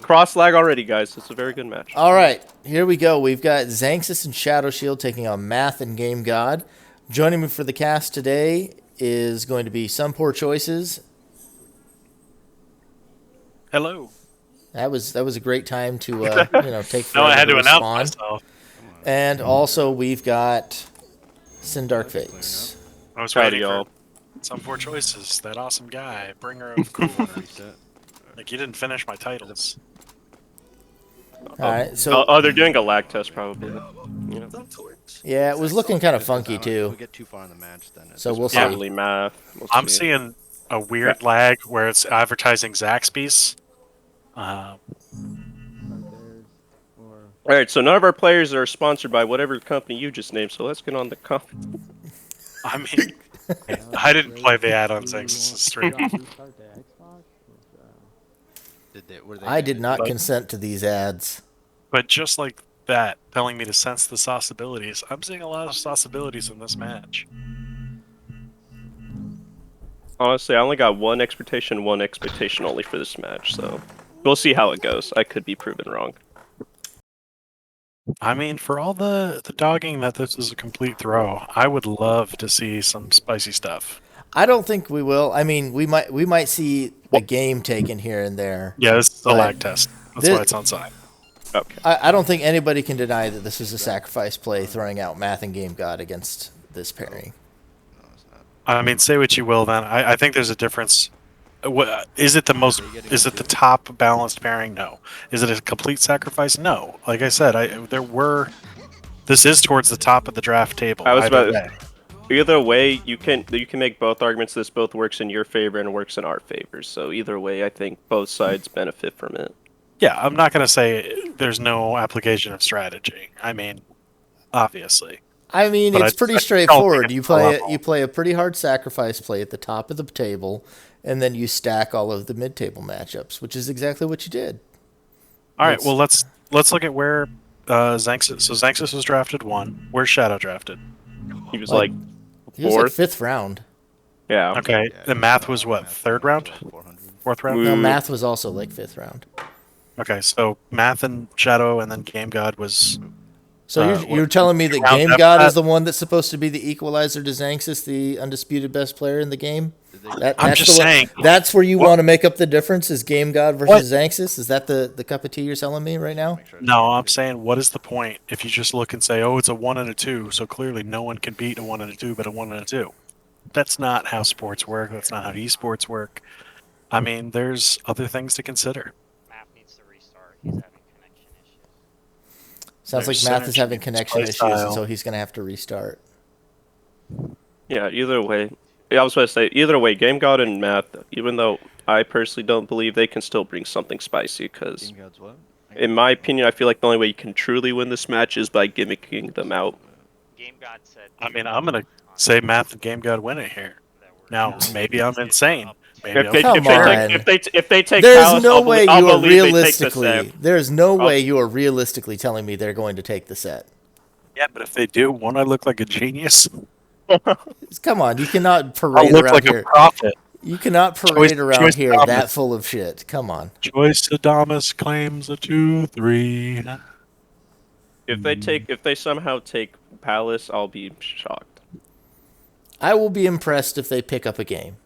cross lag already, guys. It's a very good match. All right, here we go. We've got Xanxus and Shadow Shield taking on Math and GameGod. Joining me for the cast today is going to be Some Poor Choices. Hello. That was a great time to take No, I forever had to announce respond. myself. And also we've got Sin Dark Fates. I was Howdy, waiting y'all. for Some Poor Choices. That awesome guy, bringer of cool. Like, you didn't finish my titles. All right, so they're doing a lag test probably. Yeah. yeah, it was looking kind of funky If too. we get too far in the match, then So we'll see. Probably math. We'll I'm see. seeing a weird lag where it's advertising Zaxby's. All right, so none of our players are sponsored by whatever company you just named. So let's get on the I mean, I didn't play the ad on Xanxus' stream. I did not consent to these ads. But just like that, telling me to sense the sauce abilities, I'm seeing a lot of sauce abilities in this match. Honestly, I only got one expectation only for this match. So we'll see how it goes. I could be proven wrong. I mean, for all the dogging that this is a complete throw, I would love to see some spicy stuff. I don't think we will. I mean, we might see a game taken here and there. Yeah, this is a But lag test. That's why it's on side. Okay. I don't think anybody can deny that this is a sacrifice play throwing out Math and GameGod against this pairing. I mean, say what you will, then. I think there's a difference. Is it the top balanced pairing? No. Is it a complete sacrifice? No. Like I said, this is towards the top of the draft table. I was about either way, you can make both arguments. This both works in your favor and works in our favor. So either way, I think both sides benefit from it. Yeah, I'm not going to say there's no application of strategy. I mean, obviously. I mean, But it's pretty straightforward. You play a pretty hard sacrifice play at the top of the table, and then you stack all of the mid-table matchups, which is exactly what you did. All right, well, let's look at where Xanxus. So Xanxus was drafted 1. Where's Shadow drafted? He was like He was like fourth. 5th round. Yeah. Okay, the Math was what, 3rd round? 4th round? No, Math was also like 5th round. Okay, so Math and Shadow, and then GameGod was... So you're telling me that round GameGod after is the one that's supposed to be the equalizer to Xanxus, the undisputed best player in the game? I'm just saying. That's where you want to make up the difference, is GameGod versus Xanxus? Is that the cup of tea you're selling me right now? No, I'm saying, what is the point if you just look and say, oh, it's a 1 and a 2, so clearly no one can beat a 1 and a 2 but a 1 and a 2. That's not how sports work. That's not how esports work. I mean, there's other things to consider. Map needs to restart. He's having connection issues. Sounds There's like Math is synergy, having connection play issues, style. and so he's going to have to restart. Yeah. Either way, I was going to say either way, GameGod and Math. Even though I personally don't believe they can still bring something spicy, because in my opinion, I feel like the only way you can truly win this match is by gimmicking them out. GameGod said. I mean, I'm going to say Math and GameGod win it here. Now, maybe I'm insane. Maybe If they take There's Palace, no way I'll you are believe they take the set. realistically. There's no way you are realistically telling me they're going to take the set. Yeah, but if they do, won't I look like a genius? Come on, you cannot I'll parade look around like here. a prophet. You cannot parade around Choice here Adamus. that full of shit. Come on. Choice Adamus claims a 2-3. If they somehow take Palace, I'll be shocked. I will be impressed if they pick up a game.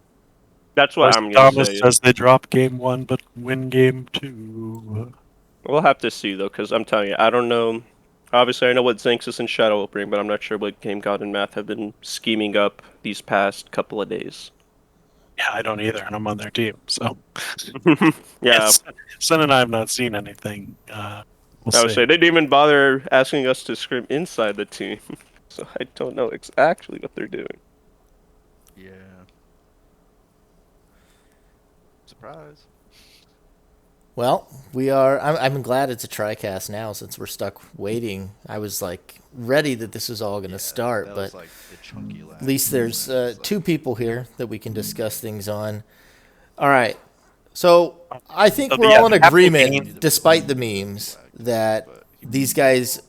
That's what Choice I'm gonna Adamus say. says they drop game 1 but win game 2. We'll have to see though, because I'm telling you, I don't know. Obviously, I know what Xanxus and Shadow will bring, but I'm not sure what GameGod and Math have been scheming up these past couple of days. Yeah, I don't either, and I'm on their team, so... Yeah, Sen and I have not seen anything. We'll I would see. say they didn't even bother asking us to scrim inside the team, so I don't know actually what they're doing. Yeah. Surprise. Well, we are. I'm glad it's a TriCast now, since we're stuck waiting. I was like ready that this was all going to start, that but was like the chunky lag. at least there's two people here that we can discuss things on. All right. So I think we're all in agreement, despite the memes, that these guys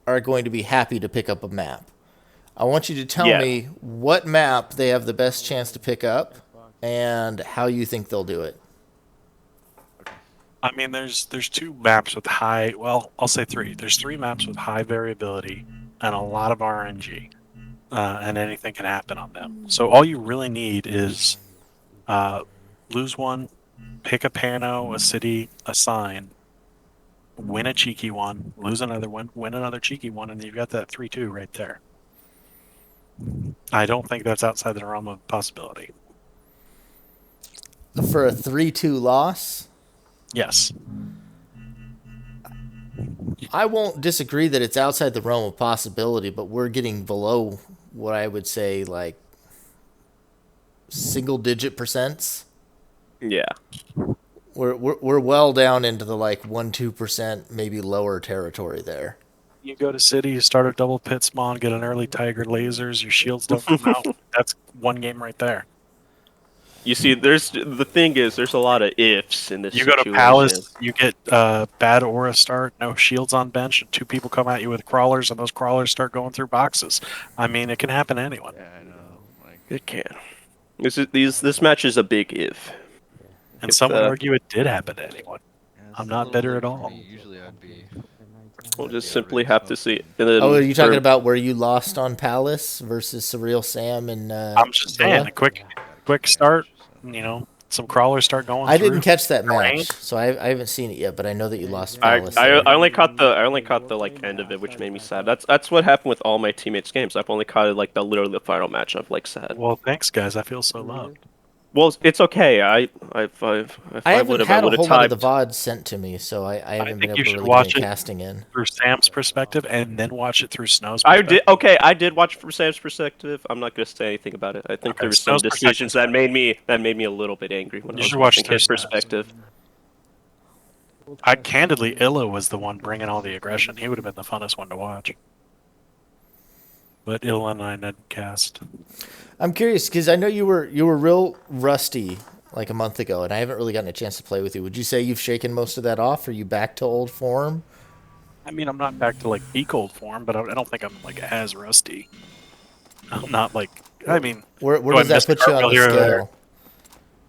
are going to be happy to pick up a map. I want you to tell me what map they have the best chance to pick up and how you think they'll do it. I mean, there's two maps with high. Well, I'll say three. There's three maps with high variability and a lot of RNG, and anything can happen on them. So all you really need is lose one, pick a pano, a city, a sign, win a cheeky one, lose another one, win another cheeky one, and you've got that 3-2 right there. I don't think that's outside the realm of possibility. For a 3-2 loss, Yes. I won't disagree that it's outside the realm of possibility, but we're getting below what I would say like single-digit percents. Yeah. We're well down into the like 1-2%, maybe lower territory there. You go to city, you start a double pit spawn, get an early tiger lasers, your shields don't come out. That's one game right there. You see, there's a lot of ifs in this. You go to Palace, you get bad aura start, no shields on bench, and two people come at you with crawlers, and those crawlers start going through boxes. I mean, it can happen to anyone. Yeah, I know. Like, It can. This match is a big if. And If, some would argue it did happen to anyone. yeah, it's I'm a not little bitter late at for all. me. Usually I'd be. We'll just Yeah, simply really have to smoked. see. And then Oh, are you talking for- about where you lost on Palace versus Surreal Sam and I'm just saying, Villa? a quick start, some crawlers start going I through. didn't catch that Terrain. match, so I haven't seen it yet. But I know that you lost I, Palace. I, there. I only caught the like end of it, which made me sad. That's what happened with all my teammates' games. I've only caught it like literally the final match. I've like sad. Well, thanks, guys. I feel so loved. Well, it's okay. If I I haven't would've, had a would've whole lot of the typed. VODs sent to me, so I haven't been think you able to should really watch get any it. casting in. Through Sam's perspective, and then watch it through Snow's I perspective. did okay. I did watch it from Sam's perspective. I'm not gonna say anything about it. I think Okay, there were some Snow's decisions that made me a little bit angry when You I was should watch watching his through Snow's. perspective. Candidly, Illa was the one bringing all the aggression. He would have been the funnest one to watch. But Illa and I didn't cast. I'm curious because I know you were real rusty like a month ago, and I haven't really gotten a chance to play with you. Would you say you've shaken most of that off? Are you back to old form? I mean, I'm not back to like peak old form, but I don't think I'm like as rusty. I'm not like. I mean, Where Go does ahead, that Mr. put you on the Cartwheel, here or there. scale?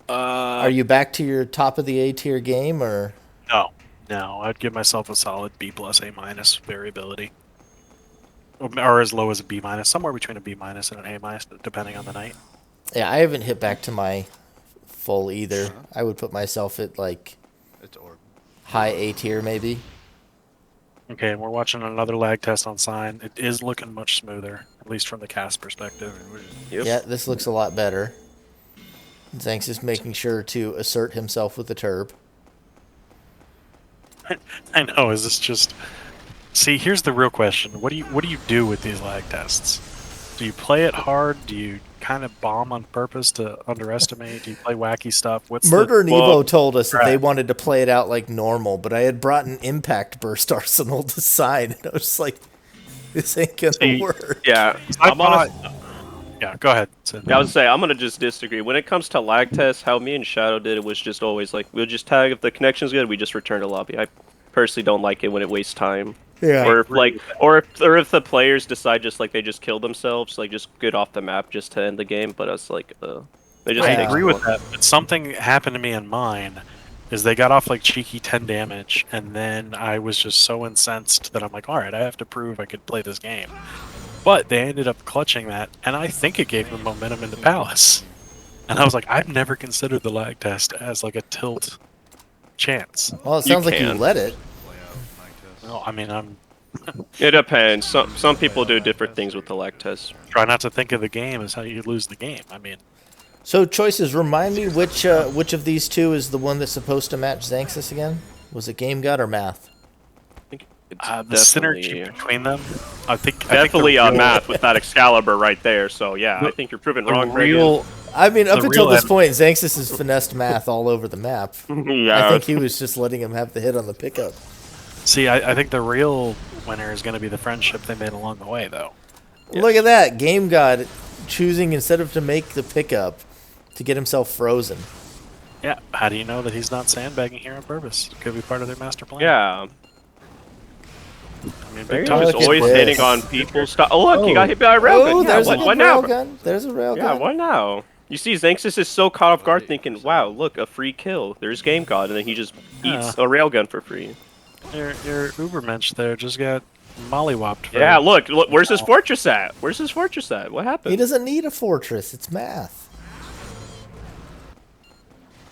Are you back to your top of the A tier game, or no, I'd give myself a solid B plus A minus variability, or as low as a B minus, somewhere between a B minus and an A minus, depending on the night. yeah, I haven't hit back to my full either. I would put myself at like It's orb. high A tier maybe. Okay, and we're watching another lag test on sign. It is looking much smoother, at least from the cast perspective. Yep. Yeah, this looks a lot better. Xanxus is making sure to assert himself with the turb. I know. Is this just? See, here's the real question. What do you do with these lag tests? Do you play it hard? Do you kind of bomb on purpose to underestimate? Do you play wacky stuff? What's Murder and well, Evo told us that they right. wanted to play it out like normal, but I had brought an impact burst arsenal to side, and I was like, this ain't gonna See, work. Yeah, I I'm honest. Yeah, go ahead. Sid. I would say I'm gonna just disagree. When it comes to lag tests, how me and Shadow did it was just always like we'll just tag if the connection's good, we just return to lobby. I personally don't like it when it wastes time. Yeah. Or if like or if the players decide just like they just kill themselves, like just get off the map just to end the game. But it's like they just I Yeah. agree with that, but something happened to me in mine. Is they got off like cheeky 10 damage, and then I was just so incensed that I'm like, all right, I have to prove I could play this game. But they ended up clutching that, and I think it gave them momentum into Palace. And I was like, I've never considered the lag test as like a tilt chance. Well, it You sounds like you can. let it. Play out like this. No, I mean, I'm It depends. Some people do different things with the lag test. try not to think of the game as how you lose the game. I mean, So choices, remind me which of these two is the one that's supposed to match Xanxus again? Was it GameGod or Math? It's the synergy between them, I think definitely the real- Math with that Excalibur right there. So yeah, I think you're proving The wrong. Greg. real, I mean, up The until real this M- point, Xanxus has finessed Math all over the map. Yeah, I think he was just letting him have the hit on the pickup. see, I think the real winner is going to be the friendship they made along the way, though. Look at that. GameGod choosing, instead of to make the pickup, to get himself frozen. Yeah, how do you know that he's not sandbagging here on purpose? Could be part of their master plan. yeah. I mean, Very big Look time. Just at always this. hitting on people. Oh look, he got hit by a railgun. Oh, Yeah, there's what a now? railgun. There's a railgun. Yeah, what now? You see, Xanxus is so caught off guard thinking, wow, look, a free kill. There's GameGod, and then he just eats a railgun for free. Your Ubermensch there just got mollywopped. Yeah, look, where's his fortress at? Where's his fortress at? What happened? He doesn't need a fortress. It's math.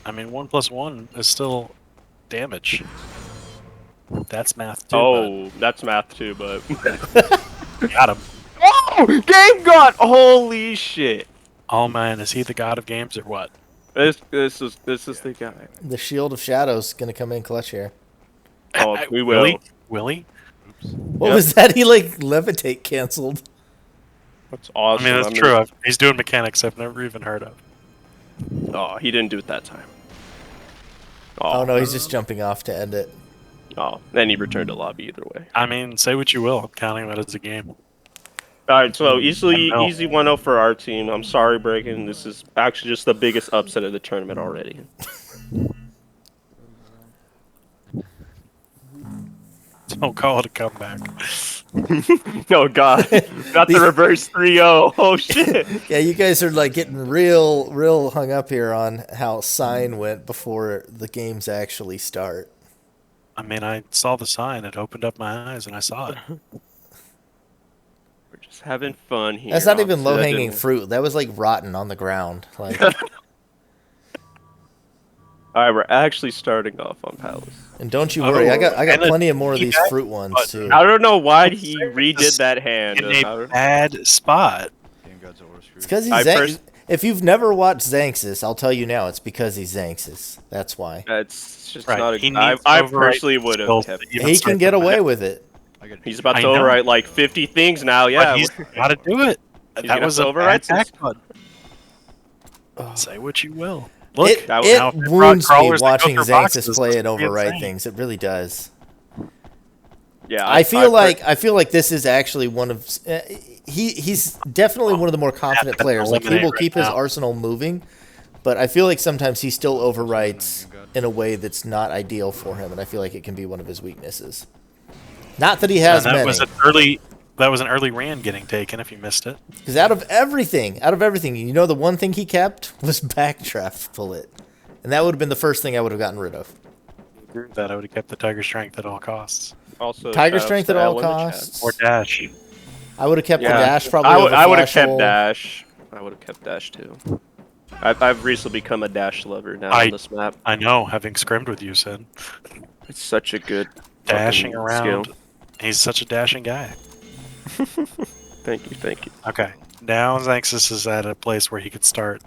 I mean, 1 + 1 is still damage. That's math too. Oh, that's math too, but... Got him. Oh, GameGod! Holy shit! Oh man, is he the god of games or what? This is the guy. The Shield of Shadows gonna come in clutch here. Oh, we will. Willie? What was that? He like levitate canceled. That's awesome. I mean, that's true. He's doing mechanics I've never even heard of. Oh, he didn't do it that time. Oh no, he's just jumping off to end it. Oh, then he returned to lobby either way. I mean, say what you will. I'm counting that as a game. Alright, so easy 1-0 for our team. I'm sorry, Bregan. This is actually just the biggest upset of the tournament already. Don't call it a comeback. Oh god, got the reverse 3-0. Oh shit. Yeah, you guys are like getting real hung up here on how sign went before the games actually start. I mean, I saw the sign. It opened up my eyes, and I saw it. We're just having fun here. That's not even low-hanging fruit. That was like rotten on the ground. Like, Alright, we're actually starting off on Palace. and don't you worry, I got plenty of more of these fruit ones too. I don't know why he redid that hand. In a bad spot. GameGod's over screwed. It's because he's if you've never watched Xanxus, I'll tell you now, it's because he's Xanxus. That's why. That's just Right, not he a... needs I override personally would have skills kept to even He start can get the away match. with it. He's about I to know. overwrite like 50 things now, But yeah. he's got to do it. He's That gonna was a override bad this. button. Say what you will. Look, It that was- wounds me crawlers that go watching through Xanxus boxes play must and be overwrite insane. things. It really does. Yeah, I feel like this is actually one of he's definitely one of the more confident to players. Like he eliminate will right keep his now. arsenal moving, but I feel like sometimes he still overwrites in a way that's not ideal for him, and I feel like it can be one of his weaknesses. Not that he has and that many. was an early Rand getting taken if you missed it. Because out of everything, you know, the one thing he kept was backdraft bullet, and that would have been the first thing I would have gotten rid of. That I would have kept the Tiger Strength at all costs. Also, Tiger shout-outs strength to at all Al in the chat. costs. Or Dash. I would have kept the Yeah, dash probably. I would have Flash kept hole. Dash. I would have kept Dash too. I've recently become a Dash lover now on this map. I know, having scrimmed with you, Sid. It's such a good Dashing fucking around. skill. He's such a dashing guy. Thank you. Okay. Now Xanxus is at a place where he could start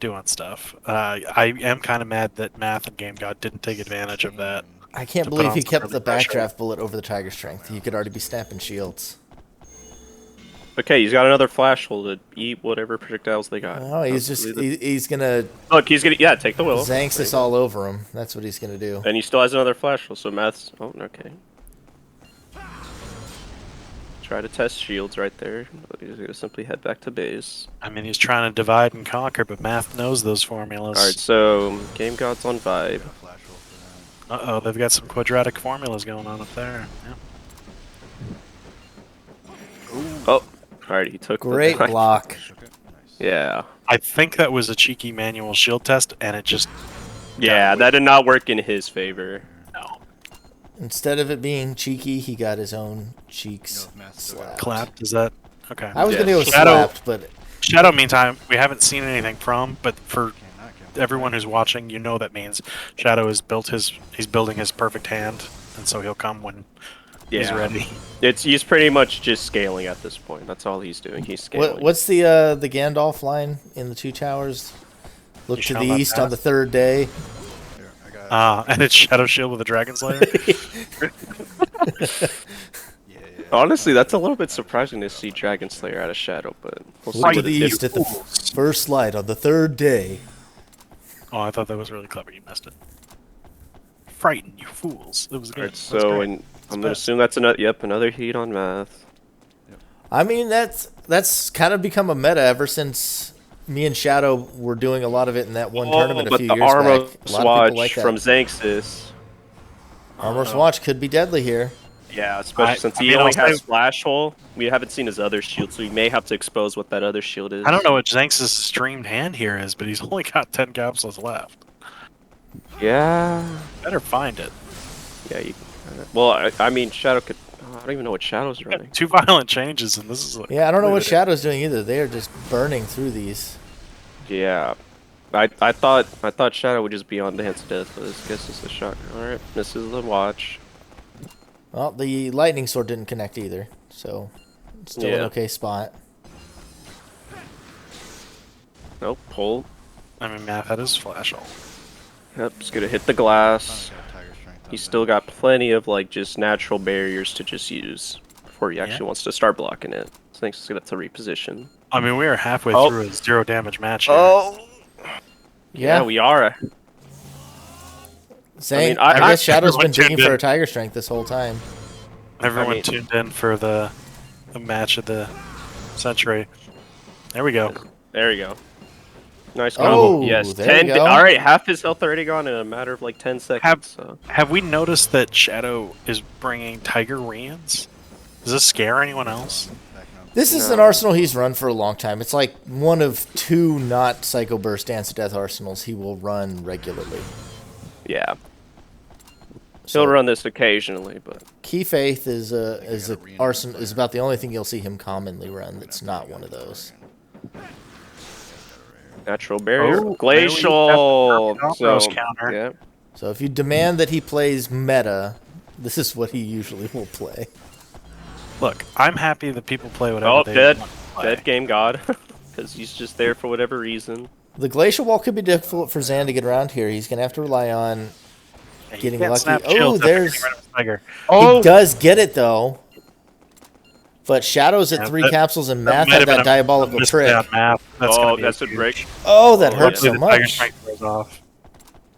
doing stuff. I am kind of mad that Math and GameGod didn't take advantage of that. I can't to put believe on he some kept early the pressure. backdraft bullet over the Tiger Strength. You could already be snapping shields. Okay, he's got another flash hole to eat whatever projectiles they got. Oh, he's just Absolutely. he's gonna Look, he's gonna take the willow. Xanxus all over him. That's what he's gonna do. And he still has another flash hole, so Math's... Oh, okay. Try to test shields right there. He's gonna simply head back to base. I mean, he's trying to divide and conquer, but Math knows those formulas. Alright, so GameGod's on vibe. Flash roll for that. Uh-oh, they've got some quadratic formulas going on up there. Yeah. Oh, alright, he took Great the... block. Shook it. Nice. Yeah. I think that was a cheeky manual shield test, and it just... Yeah, that did not work in his favor. No. Instead of it being cheeky, he got his own cheeks You know, if Matt's still got slapped. Clapped, is that... Okay. I was Yeah. gonna go Shadow- slapped, but Shadow, meantime, we haven't seen anything from, but for Cannot count. everyone who's watching, you know that means Shadow has he's building his perfect hand, and so he'll come when he's Yeah. ready. He's pretty much just scaling at this point. That's all he's doing. He's scaling. what's the Gandalf line in the Two Towers? Look You to shall the not east on pass. the third day. Here, I got. And it's Shadow Shield with a Dragon Slayer. Yeah. Honestly, that's a little bit surprising to see Dragon Slayer out of Shadow, but we'll see Look to what the it east did. at the first light on the third day. Oh, I thought that was really clever. You missed it. Frighten, you fools. It was good. Alright, That's so great. and I'm gonna best. assume that's another heat on Math. I mean, that's kind of become a meta ever since me and Shadow were doing a lot of it in that one tournament a but few the years armor back. A lot of swatch people like that. from Xanxus. Armor swatch could be deadly here. Yeah, especially since he only has Flash Hole. We haven't seen his other shield, so we may have to expose what that other shield is. I don't know what Xanxus' streamed hand here is, but he's only got 10 capsules left. Yeah. Better find it. Yeah. Well, I mean, Shadow could. I don't even know what Shadow's running. 2 violent changes, and this is. Like, yeah, I don't know what Shadow's doing either. They are just burning through these. Yeah. I thought Shadow would just be on Dance to Death, but I guess it's a shot. All right, misses the watch. Well, the lightning sword didn't connect either, so still an okay spot. Nope, pull. I mean, Math had his flash all. Yep, it's gonna hit the glass. He's still got plenty of like just natural barriers to just use before he actually wants to start blocking it. So I think he's gonna have to reposition. I mean, we are halfway through a 0 damage match here. Yeah, we are. Saying, I guess Shadow's been digging for a Tiger Strength this whole time. Everyone tuned in for the match of the century. There we go. There we go. Nice combo. Yes, 10. All right, half his health already gone in a matter of like 10 seconds. Have we noticed that Shadow is bringing Tiger Reans? Does this scare anyone else? This is an arsenal he's run for a long time. It's like one of 2 not Psycho Burst Dance to Death arsenals he will run regularly. Yeah. He'll run this occasionally, but Key Faith is arsenal is about the only thing you'll see him commonly run that's not one of those. Natural barrier, glacial. Counter. Yeah. So if you demand that he plays meta, this is what he usually will play. Look, I'm happy that people play whatever they dead. want to play. Dead GameGod. Because he's just there for whatever reason. The glacial wall could be difficult for Xan to get around here. He's going to have to rely on getting lucky. Oh, there's... He does get it, though. But Shadow's at 3 capsules, and Math had that diabolical trick. That's a break. Oh, that hurts so much. Off.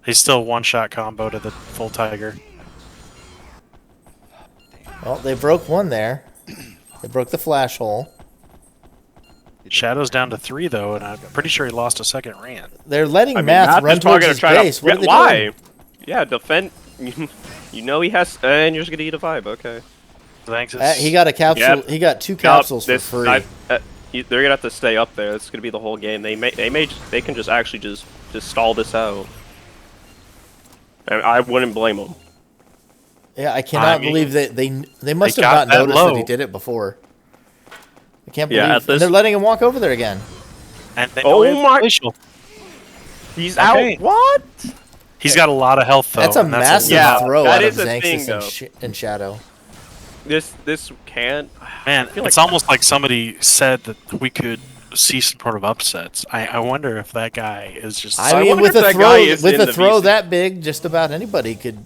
He's still one-shot combo to the full Tiger. Well, they broke one there. They broke the flash hole. Shadow's down to 3, though, and I'm pretty sure he lost a second rant. They're letting Math run towards his base. What are they doing? Yeah, defend. You know he has, and you're just gonna eat a vibe. Okay. He got a capsule. Yep. He got 2 capsules for free. They're gonna have to stay up there. It's gonna be the whole game. They can just actually just stall this out. And I wouldn't blame them. Yeah, I cannot believe that they must have not noticed that he did it before. I can't believe and they're letting him walk over there again. And they know he's out. What? He's got a lot of health though. That's a massive throw out of Xanxus and Shadow. This can't. Man, it's almost like somebody said that we could see some sort of upsets. I wonder if that guy is just. I mean, with a throw that big, just about anybody could,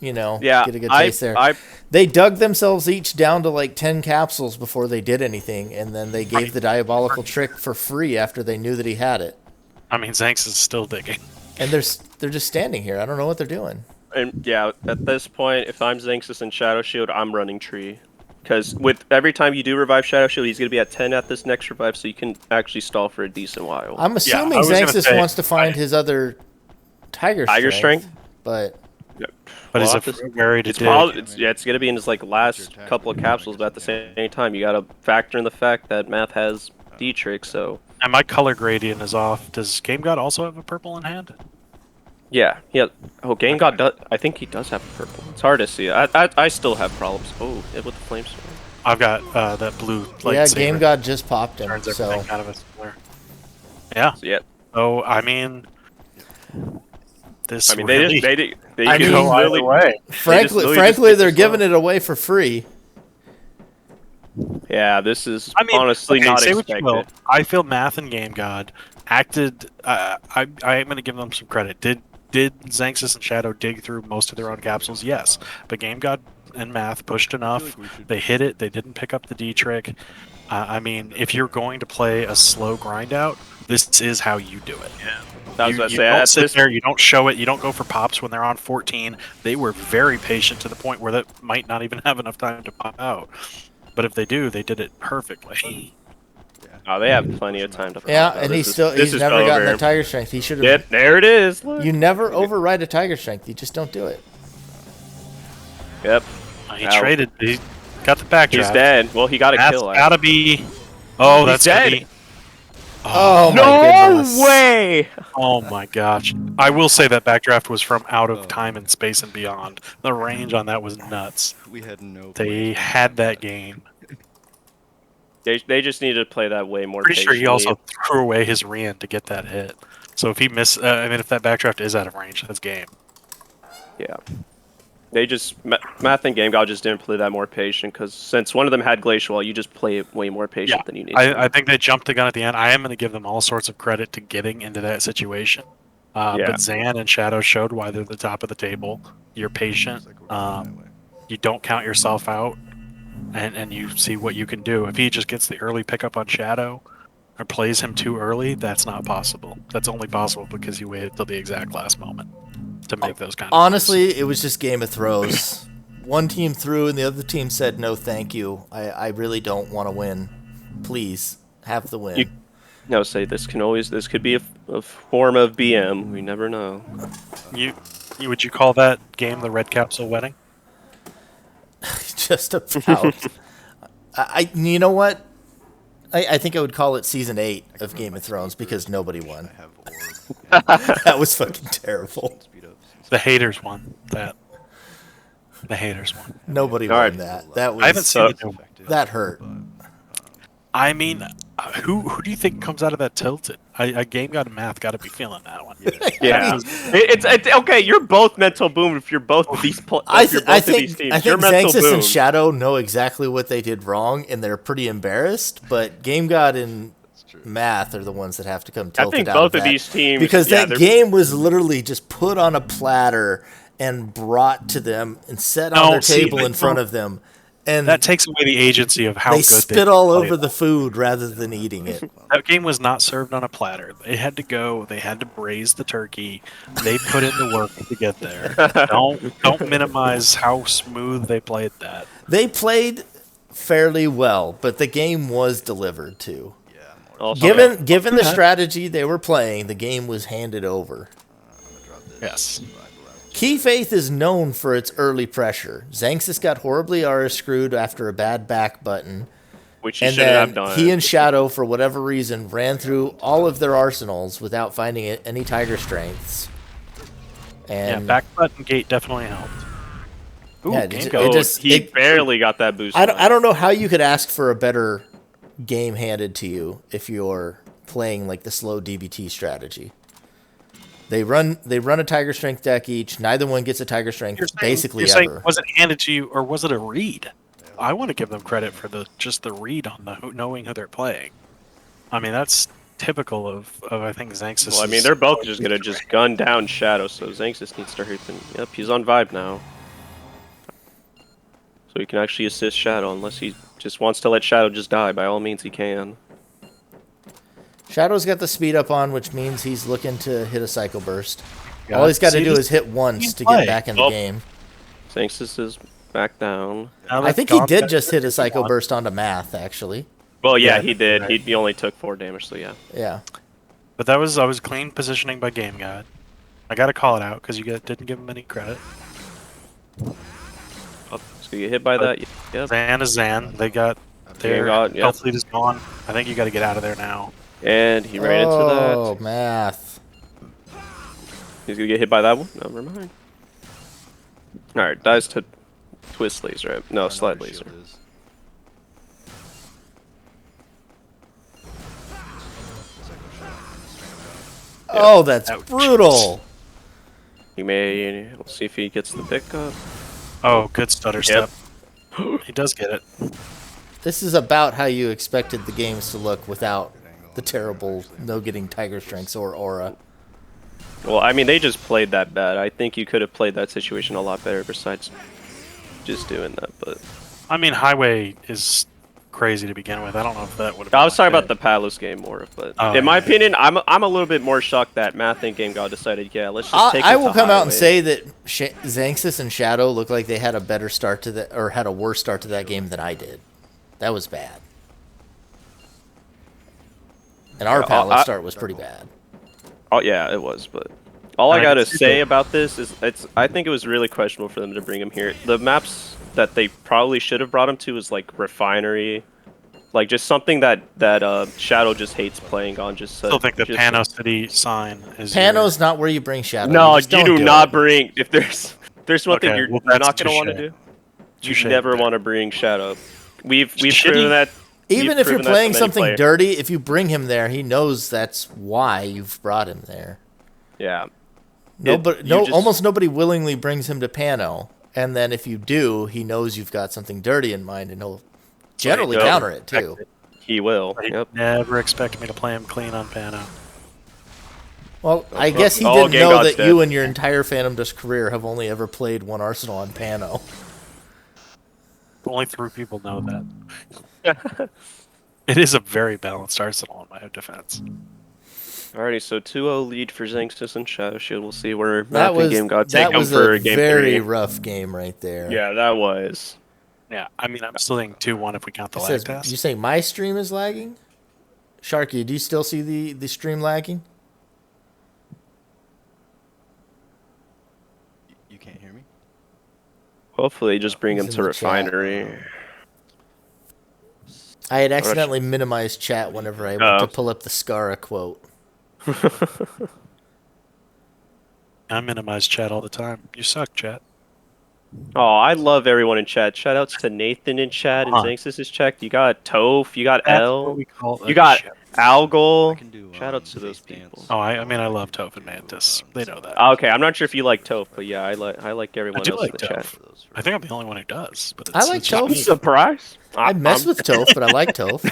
get a good taste there. They dug themselves each down to like 10 capsules before they did anything, and then they gave the diabolical trick for free after they knew that he had it. I mean, Xanxus is still digging. And they're just standing here. I don't know what they're doing. And yeah, at this point, if I'm Xanxus and Shadow Shield, I'm running Tree. Because with every time you do revive Shadow Shield, he's going to be at 10 at this next revive, so you can actually stall for a decent while. I'm assuming Xanxus wants to find his other Tiger Strength. But he's wary to dig. It's going to be in his last couple of capsules, but at the same time, you got to factor in the fact that Math has D-Trick, so... And my color gradient is off. Does GameGod also have a purple in hand? Yeah. Oh, GameGod does. I think he does have a purple. It's hard to see. I still have problems. Oh, with the flamestorm. I've got that blue lightsaber. Yeah, GameGod just popped him. Turns everything kind of a similar. Yeah. So I mean, they go either way. Frankly, they're giving it away for free. Yeah, this is honestly not expected. I feel Math and GameGod acted. I am going to give them some credit. Did Xanxus and Shadow dig through most of their own capsules? Yes, but GameGod and Math pushed enough. They hit it. They didn't pick up the D trick. I mean, if you're going to play a slow grind out, this is how you do it. Yeah. You don't sit there. You don't show it. You don't go for pops when they're on 14. They were very patient to the point where that might not even have enough time to pop out. But if they do, they did it perfectly. Oh, they have plenty of time to pop out. And he's never gotten that Tiger Strength. He should have. Yep, there it is. Look. You never override a Tiger Strength. You just don't do it. Yep. He Ow. traded. He got the backdraft. He's dead. Well, he got a That's kill. gotta be. Oh, He's that's gotta dead. be. Oh my No goodness. way! Oh my gosh! I will say that backdraft was from out of time and space and beyond. The range on that was nuts. We had no. They place had to that game. They just needed to play that way more Pretty sure patiently. he also threw away his Rian to get that hit. So if he if that backdraft is out of range, that's game. Yeah. They just Math and GameGod just didn't play that more patient because since one of them had Glacial, you just play it way more patient than you need to. I think they jumped the gun at the end. I am going to give them all sorts of credit to getting into that situation. Yeah. But Xan and Shadow showed why they're the top of the table. You're patient. You don't count yourself out, and you see what you can do. If he just gets the early pickup on Shadow or plays him too early, that's not possible. That's only possible because he waited till the exact last moment to make those kind of Honestly, it was just Game of Throws. One team threw and the other team said, no, thank you. I really don't want to win. Please, have the win. No, say this could be a form of BM. We never know. Would you call that game the Red Capsule Wedding? Just about. You know what? I think I would call it Season 8 of Game of Thrones because nobody won. I have orb. That was fucking terrible. Speed up. The haters won that. The haters won. Nobody All won right. that. That I haven't was seen the new one. that hurt. I mean, who do you think comes out of that tilted? GameGod and Math got to be feeling that one. Yeah. It's okay. You're both mental boom if you're both of these. I You're think both of these teams. You're mental Xanxus boom. and Shadow know exactly what they did wrong, and they're pretty embarrassed. But GameGod and Math are the ones that have to come I tilted think out both of of that. these teams because yeah, that they're- game was literally just put on a platter and brought to them and set on their table in front of them, and That takes away the agency of how they good spit all played. over the food rather than eating it. That game was not served on a platter. They had to go. They had to braise the turkey. They put in the work to get there. Don't minimize how smooth they played that. They played fairly well, but the game was delivered too. Also, Given the strategy they were playing, the game was handed over. Yes. Key Faith is known for its early pressure. Xanxus got horribly RS screwed after a bad back button. which you And shouldn't have then done. he and Shadow, for whatever reason, ran through all of their arsenals without finding any Tiger strengths. Yeah, And back button gate definitely helped. Ooh, Yeah, game it go. just- he barely got that boost. I don't know how you could ask for a better game handed to you if you're playing like the slow DBT strategy. They run a Tiger Strength deck each. Neither one gets a Tiger Strength basically you're saying, ever. was it handed to you or was it a read? I want to give them credit for just the read on knowing who they're playing. I mean, that's typical of I think Xanxus. Well, I mean, they're both just gonna just gun down Shadow, so Xanxus needs to hurt them. Yep, he's on vibe now. So he can actually assist Shadow, unless he just wants to let Shadow just die. By all means, he can. Shadow's got the speed up on, which means he's looking to hit a Psycho Burst. Yeah. All he's got to See, do this is hit once to play. get back in the Oh. game. Xanxus is back down. I think he did just hit a Psycho Burst onto Math, actually. Well, yeah, Yeah, he did. right. He only took 4 damage, so yeah. Yeah. But I was clean positioning by GameGod. I got to call it out because you didn't give him any credit. Oh, he's gonna get hit by that. Yep. Xan is Xan. They got their GameGod, yep. health lead is gone. I think you got to get out of there now. And he ran into Oh, that. Math. He's gonna get hit by that one. Never mind. All right, dies to twist laser. No, slide laser. Oh, that's Ouch. brutal. He may. We'll see if he gets the pickup. Oh, good stutter Yep. step. He does get it. This is about how you expected the games to look without the terrible no getting Tiger Strengths or Aura. Well, I mean, they just played that bad. I think you could have played that situation a lot better besides just doing that. But I mean, Highway is crazy to begin with. I don't know if that would have. I was talking about the Palos game more. But Oh, in my yeah. opinion, I'm a little bit more shocked that Math and GameGod decided, yeah, let's just take it I will to come out and Highway. say that Xanxus and Shadow look like they had a better start to that, or had a worse start to that game than I did. That was bad. And our palette start was pretty bad. Oh yeah, it was. But all I I gotta can see say that. about this is I think it was really questionable for them to bring him here. The maps that they probably should have brought him to is like Refinery, like just something that Shadow just hates playing on. Just I still think the just, Pano City sign is. Pano's not where you bring Shadow. No, you you do not bring. If there's one thing Okay, you're well, that's not gonna want to touche. do, you Touche never there. want to bring Shadow. We've Shitty. proven that. Even we've if you're proven that to playing many something players. dirty, if you bring him there, he knows that's why you've brought him there. Yeah. Almost nobody willingly brings him to Pano, and then if you do, he knows you've got something dirty in mind, and he'll generally Right, counter it too. He will. He Yep. never expected me to play him clean on Pano. Well, I guess he Oh, didn't know GameGod's that dead. you and your entire Phantom Dust career have only ever played one Arsenal on Pano. Only 3 people know that. It is a very balanced arsenal in my defense. Alrighty, so 2-0 lead for Xanxus and Shadow Shield. We'll see where That Math and was GameGod take that them was for a game very 3. rough game right there. Yeah, that was. Yeah, I mean, I'm still thinking 2-1 if we count the It lag says, test. you say my stream is lagging? Sharky, do you still see the stream lagging? You can't hear me? Hopefully, just bring him He's to in the chat. Refinery. I had accidentally minimized chat whenever I went to pull up the Scara quote. I minimize chat all the time. You suck, chat. Oh, I love everyone in chat. Shout outs to Nathan in chat and Huh. Xanxus' chat. You got Toph, you got That's L, what we call you got shit. Algol. I can do, Shout outs to those face dance. people. Oh, I mean, I love Toph and Mantis. They know that. Okay, I'm not sure if you like Toph, but yeah, I like everyone I do else like in the chat. Toph. I think I'm the only one who does. But I like it's just Toph. I'm surprised. I mess with Toph, but I like Toph.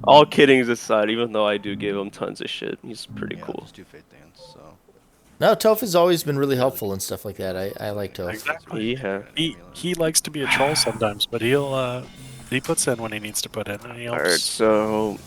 All kiddings aside, even though I do give him tons of shit, he's pretty Yeah, cool. just do face dance. So No, Toph has always been really helpful and stuff like that. I like Toph. Exactly. Yeah. He likes to be a troll sometimes, but he puts in when he needs to put in, and he helps. Alright, so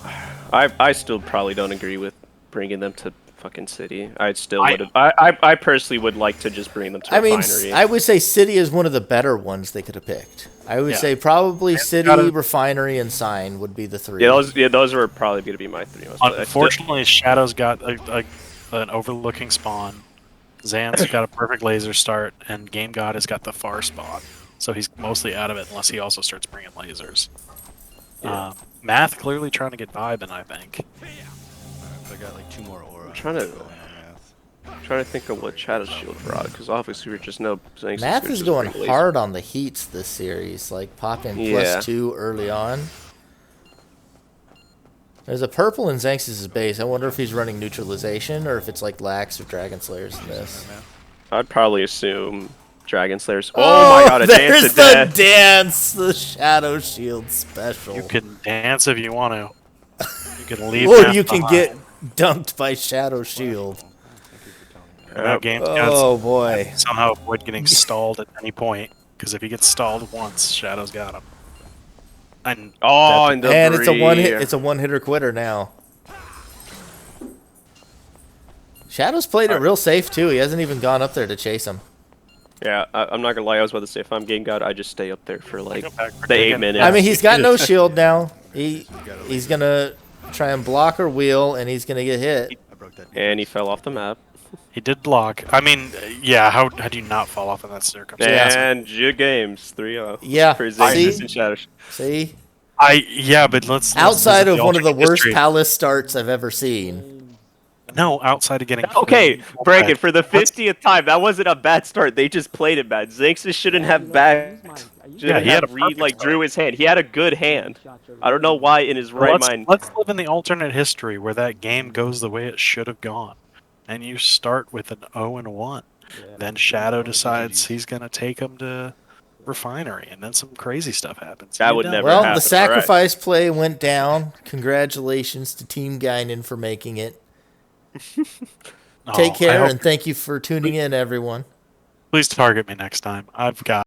I still probably don't agree with bringing them to fucking City. I personally would like to just bring them to I mean, Refinery. I would say City is one of the better ones they could have picked. I would Yeah. say probably City, gotta- Refinery, and Sign would be the 3. those were probably going to be my 3 most. but I still- Unfortunately, Shadow's got an overlooking spawn. Xan's got a perfect laser start, and GameGod has got the far spawn. So he's mostly out of it unless he also starts bringing lasers. Yeah. Math clearly trying to get vibing, I think. I got like 2 more aura. trying to- going on Math. trying to think of what Shadow Shield brought, because obviously we just know Xanxus Math would is just going bring lasers. hard on the heats this series, like popping Yeah. +2 early on. There's a purple in Xanxus' base. I wonder if he's running neutralization or if it's like Lax or Dragon Slayers in this. I'd probably assume Dragon Slayers. Oh, my god, a dance there's to the death. dance, the Shadow Shield special. You can dance if you want to. You can leave. Or Math you can behind. get dunked by Shadow Shield. Now GameGod's Oh boy. somehow avoid getting stalled at any point, because if he gets stalled once, Shadow's got him. And Oh, and the And it's a one hit. three. It's a one hitter quitter now. Shadow's played it real safe too. He hasn't even gone up there to chase him. Yeah, I'm not gonna lie. I was about to say, if I'm GameGod, I just stay up there for like go back for the 8 digging. minutes. I mean, he's got no shield now. He's gonna try and block or wheel, and he's gonna get hit. I broke that. And he fell off the map. he did block. I mean, yeah, how do you not fall off in that circumstance? And G Games 3-0. Yeah, For see? Xanxus and Shadow. See, But let's outside visit of one of the alternate worst history. palace starts I've ever seen. No, outside of getting. Okay, Bracken, for the Let's- 50th time, that wasn't a bad start. They just played it bad. Xanxus shouldn't have backed. Yeah, he had a Reed perfect like start. drew his hand. He had a good hand. I don't know why in his right mind. Let's live in the alternate history where that game goes the way it should have gone, and you start with an 0-1. Then Shadow decides he's gonna take him to Refinery, and then some crazy stuff happens. That You're would done. never Well, happen. the sacrifice play went down. Congratulations to Team Guinan for making it. Oh, Take I care, hope- and thank you for tuning in, everyone. Please target me next time. I've got.